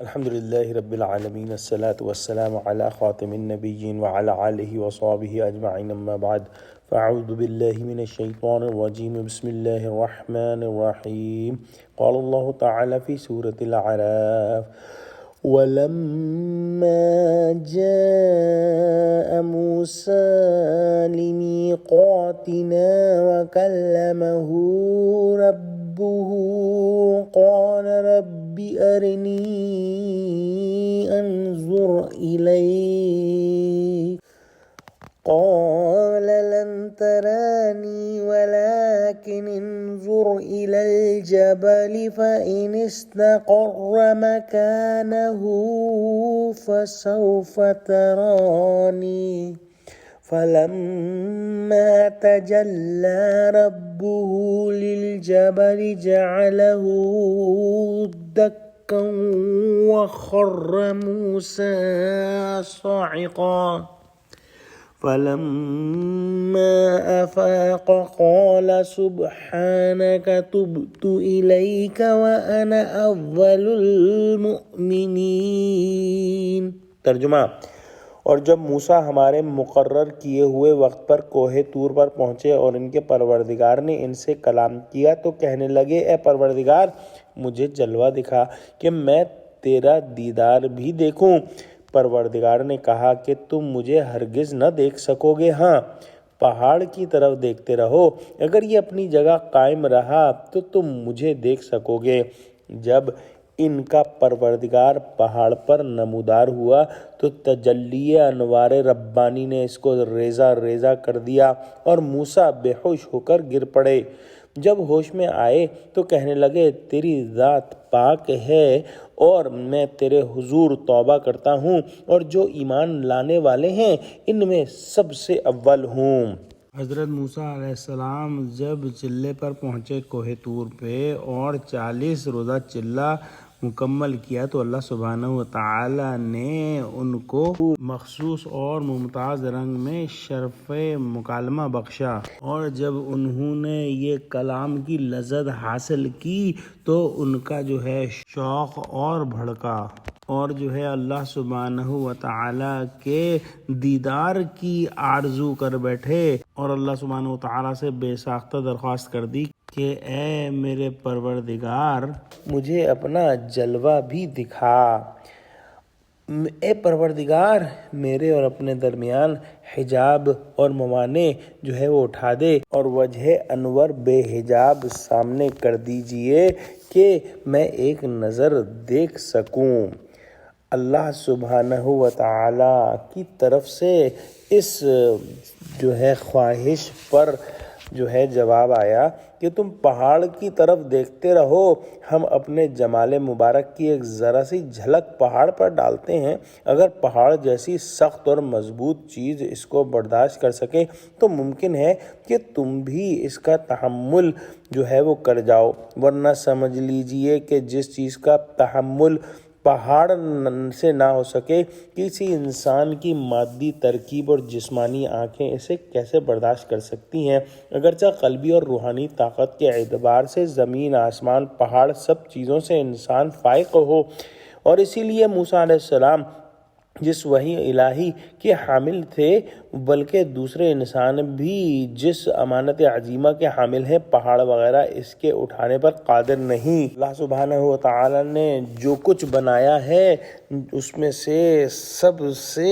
الحمد لله رب العالمين، الصلاة والسلام على خاتم النبيين وعلى آله وصحبه أجمعين، أما بعد فأعوذ بالله من الشيطان الرجيم. بسم الله الرحمن الرحيم. قال الله تعالى في سورة الأعراف: ولما جاء موسى لميقاتنا وكلمه ربه قال رب أرني أنظر إليك قال لن تراني ولكن انظر إلى الجبل فإن استقر مكانه فسوف تراني فلما تجلى ربه للجبل جعله دكا وخر موسى صاعقا فلما أفاق قال سبحانك تبت إليك وأنا أول المؤمنین۔ ترجمہ: اور جب موسیٰ ہمارے مقرر کیے ہوئے وقت پر کوہ طور پر پہنچے اور ان کے پروردگار نے ان سے کلام کیا تو کہنے لگے: اے پروردگار، مجھے جلوہ دکھا کہ میں تیرا دیدار بھی دیکھوں۔ پروردگار نے کہا کہ تم مجھے ہرگز نہ دیکھ سکو گے، ہاں پہاڑ کی طرف دیکھتے رہو، اگر یہ اپنی جگہ قائم رہا تو تم مجھے دیکھ سکو گے۔ جب ان کا پروردگار پہاڑ پر نمودار ہوا تو تجلی انوار ربانی نے اس کو ریزہ ریزہ کر دیا اور موسیٰ بے ہوش ہو کر گر پڑے۔ جب ہوش میں آئے تو کہنے لگے: تیری ذات پاک ہے اور میں تیرے حضور توبہ کرتا ہوں اور جو ایمان لانے والے ہیں ان میں سب سے اول ہوں۔ حضرت موسیٰ علیہ السلام جب چلے پر پہنچے کوہ طور پہ اور 40 روزہ چلہ مکمل کیا تو اللہ سبحانہ وتعالی نے ان کو مخصوص اور ممتاز رنگ میں شرف مکالمہ بخشا، اور جب انہوں نے یہ کلام کی لذت حاصل کی تو ان کا شوق اور بھڑکا اور اللہ سبحانہ وتعالی کے دیدار کی آرزو کر بیٹھے اور اللہ سبحانہ وتعالی سے بے ساختہ درخواست کر دی کہ اے میرے پروردگار، مجھے اپنا جلوہ بھی دکھا۔ اے پروردگار، میرے اور اپنے درمیان حجاب اور موانع وہ اٹھا دے اور وجہ انور بے حجاب سامنے کر دیجئے کہ میں ایک نظر دیکھ سکوں۔ اللہ سبحانہ وتعالی کی طرف سے اس خواہش پر جواب آیا کہ تم پہاڑ کی طرف دیکھتے رہو، ہم اپنے جمال مبارک کی ایک ذرا سی جھلک پہاڑ پر ڈالتے ہیں، اگر پہاڑ جیسی سخت اور مضبوط چیز اس کو برداشت کر سکے تو ممکن ہے کہ تم بھی اس کا تحمل وہ کر جاؤ، ورنہ سمجھ لیجئے کہ جس چیز کا تحمل پہاڑ سے نہ ہو سکے، کسی انسان کی مادی ترکیب اور جسمانی آنکھیں اسے کیسے برداشت کر سکتی ہیں۔ اگرچہ قلبی اور روحانی طاقت کے اعتبار سے زمین، آسمان، پہاڑ سب چیزوں سے انسان فائق ہو، اور اسی لیے موسیٰ علیہ السلام جس وحی الہی کے حامل تھے، بلکہ دوسرے انسان بھی جس امانت عظیمہ کے حامل ہیں، پہاڑ وغیرہ اس کے اٹھانے پر قادر نہیں۔ اللہ سبحانہ وتعالی نے جو کچھ بنایا ہے اس میں سے سب سے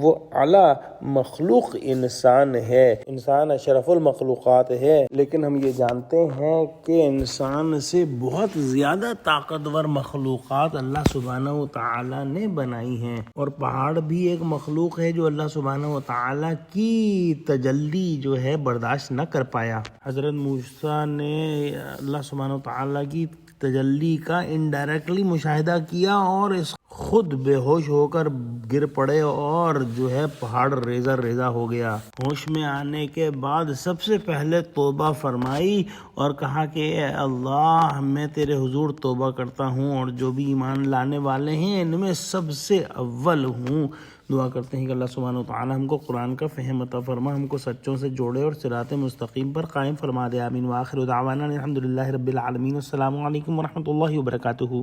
وہ اعلیٰ مخلوق انسان ہے۔ انسان اشرف المخلوقات ہے، لیکن ہم یہ جانتے ہیں کہ انسان سے بہت زیادہ طاقتور مخلوقات اللہ سبحانہ وتعالی نے بنائی ہیں، اور پہاڑ بھی ایک مخلوق ہے جو اللہ سبحانہ وتعالی کی تجلی برداشت نہ کر پایا۔ حضرت موسیٰ نے اللہ سبحانہ وتعالی کی تجلی کا انڈائریکٹلی مشاہدہ کیا اور اس خود بے ہوش ہو کر گر پڑے اور پہاڑ ریزہ ریزہ ہو گیا۔ ہوش میں آنے کے بعد سب سے پہلے توبہ فرمائی اور کہا کہ اے اللہ، میں تیرے حضور توبہ کرتا ہوں اور جو بھی ایمان لانے والے ہیں ان میں سب سے اول ہوں۔ دعا کرتے ہیں کہ اللہ سبحانہ وتعالی ہم کو قرآن کا فہم عطا فرما، ہم کو سچوں سے جوڑے اور صراط مستقیم پر قائم فرما دے، آمین۔ وآخر دعوانا الحمدللہ رب العالمین۔ السلام علیکم ورحمۃ اللہ وبرکاتہ۔